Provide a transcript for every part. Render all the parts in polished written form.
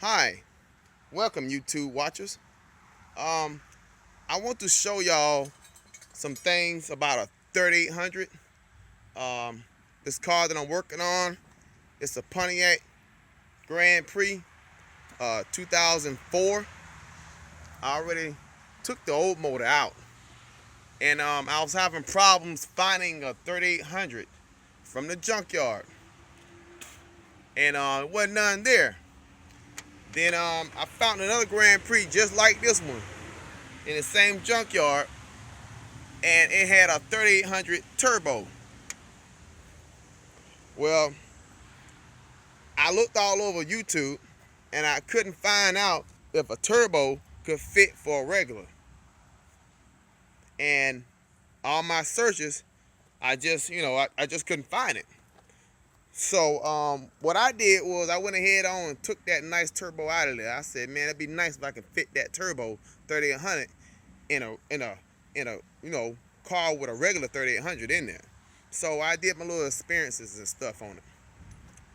Hi, welcome YouTube watchers. Um, I want to show y'all some things about a 3800. This car that I'm working on, it's a Pontiac Grand Prix, 2004. I already took the old motor out, and I was having problems finding a 3800 from the junkyard, and it wasn't none there. Then I found another Grand Prix just like this one in the same junkyard, and it had a 3800 turbo. Well, I looked all over YouTube and I couldn't find out if a turbo could fit for a regular. And all my searches, I just couldn't find it. So what I did was I went ahead on and took that nice turbo out of there. I said, man, it'd be nice if I could fit that turbo 3800 in a car with a regular 3800 in there. So I did my little experiences and stuff on it.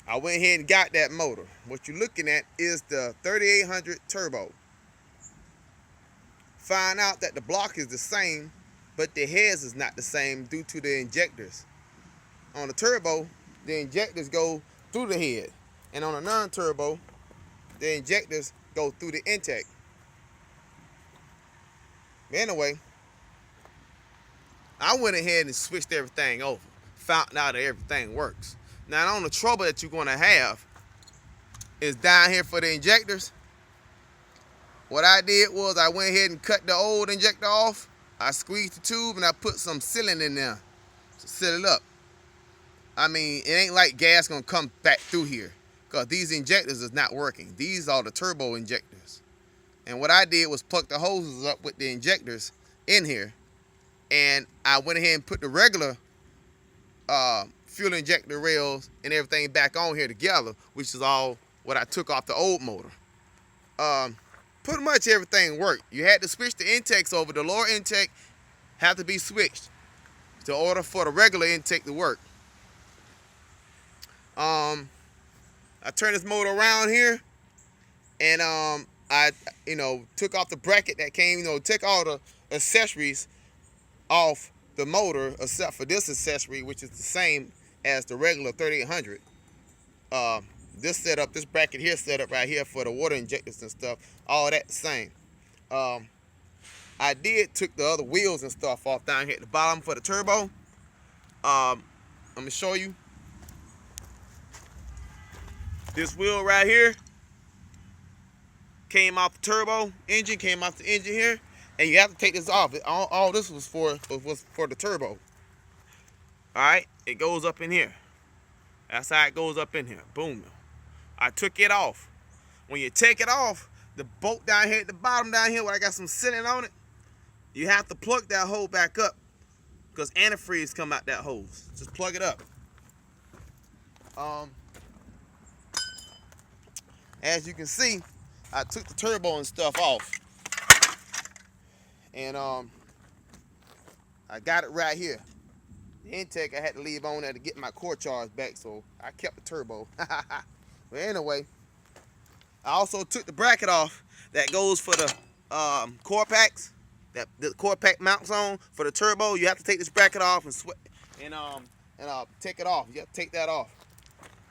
I went ahead and got that motor. What you're looking at is the 3800 turbo. Find out that the block is the same, but the heads is not the same due to the injectors. On the turbo, the injectors go through the head, and on a non-turbo, the injectors go through the intake. Anyway, I went ahead and switched everything over. Found out that everything works. Now, the only trouble that you're going to have is down here for the injectors. What I did was I went ahead and cut the old injector off. I squeezed the tube and I put some sealant in there to seal it up. I mean, it ain't like gas gonna come back through here, because these injectors is not working. These are the turbo injectors. And what I did was plug the hoses up with the injectors in here, and I went ahead and put the regular fuel injector rails and everything back on here together, which is all what I took off the old motor. Pretty much everything worked. You had to switch the intakes over. The lower intake had to be switched in order for the regular intake to work. I turned this motor around here, and I took off the bracket that came, took all the accessories off the motor except for this accessory, which is the same as the regular 3800. This bracket here set up right here for the water injectors and stuff, all that the same. I took the other wheels and stuff off down here at the bottom for the turbo. I'm gonna show you. This wheel right here came off the turbo engine, came off the engine here, and you have to take this off. All this was for the turbo. All right, it goes up in here. That's how it goes up in here. Boom. I took it off. When you take it off, the bolt down here at the bottom down here where I got some sealant on it, you have to plug that hole back up because antifreeze come out that hose. Just plug it up. As you can see, I took the turbo and stuff off, and I got it right here. The intake I had to leave on there to get my core charge back, so I kept the turbo. But anyway, I also took the bracket off that goes for the core packs, that the core pack mounts on for the turbo. You have to take this bracket off and take it off. You have to take that off.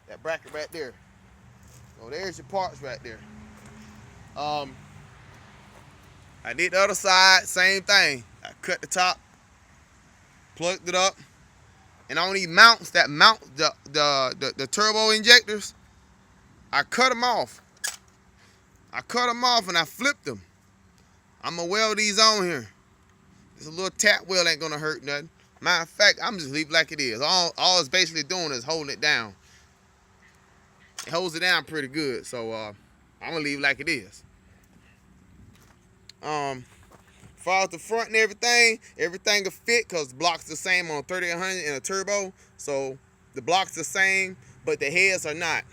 That bracket right there. So there's your parts right there. I did the other side, same thing. I cut the top, plugged it up, and on these mounts that mount the turbo injectors, I cut them off. And I flipped them. I'm gonna weld these on here. This little tap weld ain't gonna hurt nothing. Matter of fact, I'm just leave it like it is. All it's basically doing is holding it down. It holds it down pretty good, so I'm gonna leave it like it is. Far as the front and everything will fit because the block's the same on a 3800 and a turbo. So the block's the same, but the heads are not.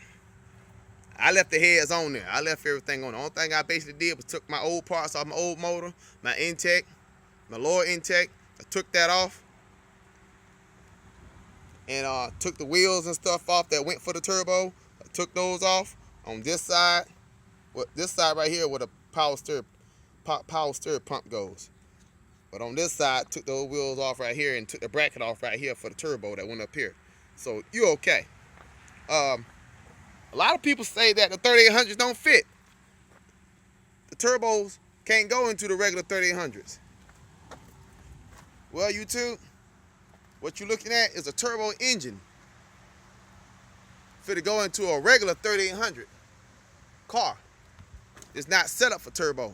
I left the heads on there. I left everything on. The only thing I basically did was took my old parts off my old motor, my intake, my lower intake. I took that off, and took the wheels and stuff off that went for the turbo. I took those off on this side, What this side right here where the power steer pump goes. But on this side, took those wheels off right here and took the bracket off right here for the turbo that went up here. So you're okay. A lot of people say that the 3800s don't fit. The turbos can't go into the regular 3800s. Well, YouTube, what you're looking at is a turbo engine fit to go into a regular 3800 car. It's not set up for turbo.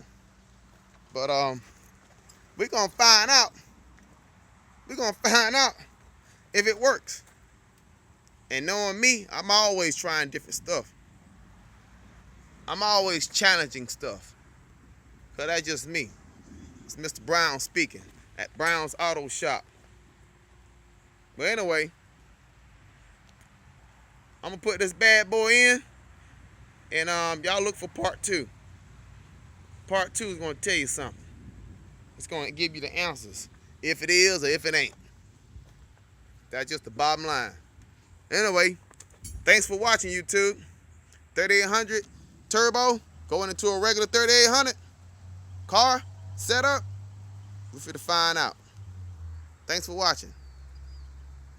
But we're gonna find out. We're gonna find out if it works. And knowing me, I'm always trying different stuff. I'm always challenging stuff. Cause that's just me. It's Mr. Brown speaking at Brown's Auto Shop. But anyway, I'm gonna put this bad boy in, and y'all look for part 2. Part 2 is gonna tell you something. It's gonna give you the answers, if it is or if it ain't. That's just the bottom line. Anyway, thanks for watching, YouTube. 3800 turbo going into a regular 3800 car setup. We're finna find out. Thanks for watching.